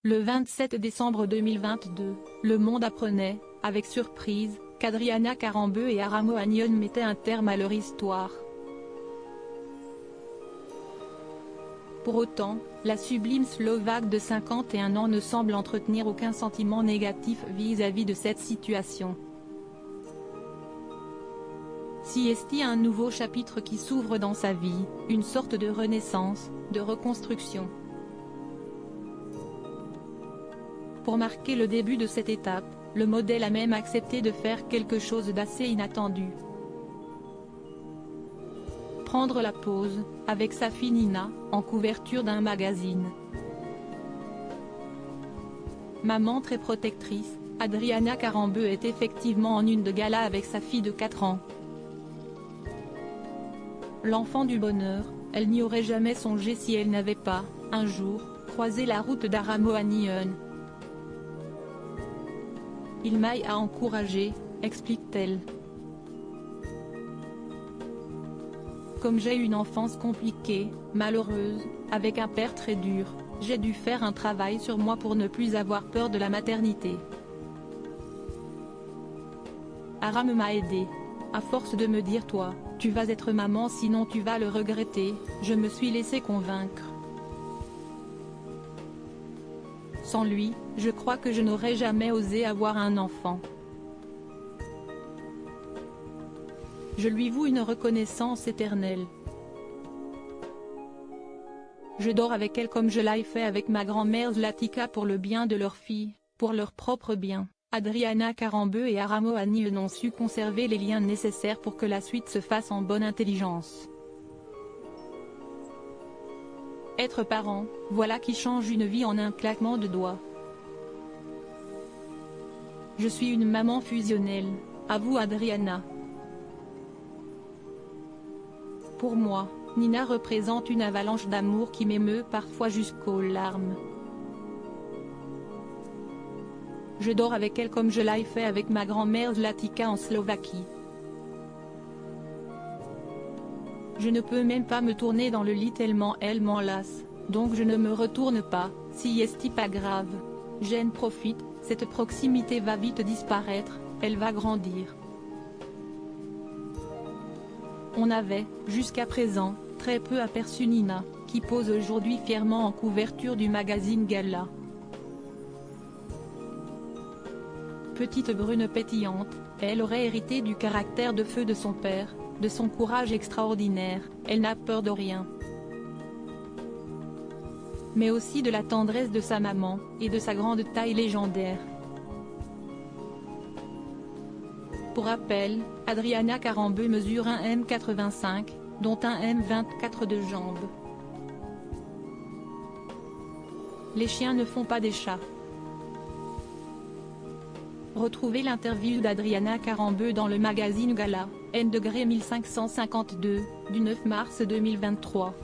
Le 27 décembre 2022, Le Monde apprenait, avec surprise, qu'Adriana Karembeu et Aramo Anion mettaient un terme à leur histoire. Pour autant, la sublime Slovaque de 51 ans ne semble entretenir aucun sentiment négatif vis-à-vis de cette situation. Si est-il un nouveau chapitre qui s'ouvre dans sa vie, une sorte de renaissance, de reconstruction. Pour marquer le début de cette étape, le modèle a même accepté de faire quelque chose d'assez inattendu. Prendre la pause, avec sa fille Nina, en couverture d'un magazine. Maman très protectrice, Adriana Karembeu est effectivement en une de gala avec sa fille de 4 ans. L'enfant du bonheur, elle n'y aurait jamais songé si elle n'avait pas, un jour, croisé la route d'Aramo Anion. Il m'aille à encourager, explique-t-elle. Comme j'ai eu une enfance compliquée, malheureuse, avec un père très dur, j'ai dû faire un travail sur moi pour ne plus avoir peur de la maternité. Aram m'a aidé. À force de me dire toi, tu vas être maman sinon tu vas le regretter, je me suis laissé convaincre. Sans lui, je crois que je n'aurais jamais osé avoir un enfant. Je lui voue une reconnaissance éternelle. Je dors avec elle comme je l'ai fait avec ma grand-mère Zlatica pour le bien de leur fille, pour leur propre bien. Adriana Karembeu et Aramo Anion ont su conserver les liens nécessaires pour que la suite se fasse en bonne intelligence. Être parent, voilà qui change une vie en un claquement de doigts. Je suis une maman fusionnelle, avoue Adriana. Pour moi, Nina représente une avalanche d'amour qui m'émeut parfois jusqu'aux larmes. Je dors avec elle comme je l'ai fait avec ma grand-mère Zlatica en Slovaquie. Je ne peux même pas me tourner dans le lit tellement elle m'enlace, donc je ne me retourne pas, si est pas grave. J'en profite, cette proximité va vite disparaître, elle va grandir. On avait, jusqu'à présent, très peu aperçu Nina, qui pose aujourd'hui fièrement en couverture du magazine Gala. Petite brune pétillante, elle aurait hérité du caractère de feu de son père, de son courage extraordinaire, elle n'a peur de rien. Mais aussi de la tendresse de sa maman, et de sa grande taille légendaire. Pour rappel, Adriana Karembeu mesure 1,85 m, dont 1,24 m de jambes. Les chiens ne font pas des chats. Retrouvez l'interview d'Adriana Karembeu dans le magazine Gala, N° 1552, du 9 mars 2023.